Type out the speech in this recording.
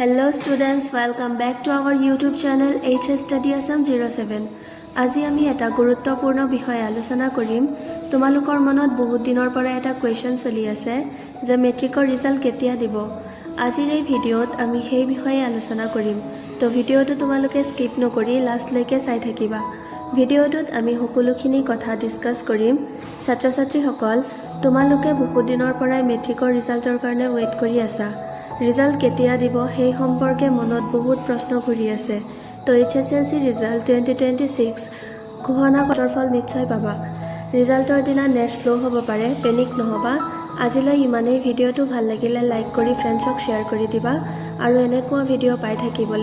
Hello students, welcome back to our YouTube channel HS Study Assam 07. আজি আমি এটা গুৰুত্বপূৰ্ণ বিষয় আলোচনা কৰিম। তোমালোকৰ মনত বহুত দিনৰ পৰা এটা কোৱেশ্চন চলি আছে যে মেট্ৰিকৰ ৰিজাল্ট কেতিয়া দিব। আজিৰ এই ভিডিঅ'ত আমি সেই বিষয়ে আলোচনা কৰিম। তো ভিডিঅ'টো তোমালোকে স্কিপ নকৰি লাষ্টলৈকে চাই থাকিবা। ভিডিঅ'টোত আমি সকলোখিনি কথা ডিসকাস কৰিম। ছাত্ৰ-ছাত্ৰীসকল, তোমালোকে বহুত দিনৰ পৰাই মেট্ৰিকৰ ৰিজাল্টৰ কাৰণে ৱেইট কৰি আছা। ৰিজাল্ট কেতিয়া দিব সেই সম্পৰ্কে মনত বহুত প্ৰশ্ন ঘূৰি আছে। তো HSLC ৰিজাল্ট 2026 ঘোষণা কৰাৰ ফল নিশ্চয় পাবা। ৰিজাল্টৰ দিনা নেট শ্ল' হ'ব পাৰে, পেনিক নহবা। আজিলৈ ইমানেই। ভিডিঅ'টো ভাল লাগিলে লাইক কৰি ফ্ৰেণ্ডছক শ্বেয়াৰ কৰি দিবা আৰু এনেকুৱা ভিডিঅ' পাই থাকিবলৈ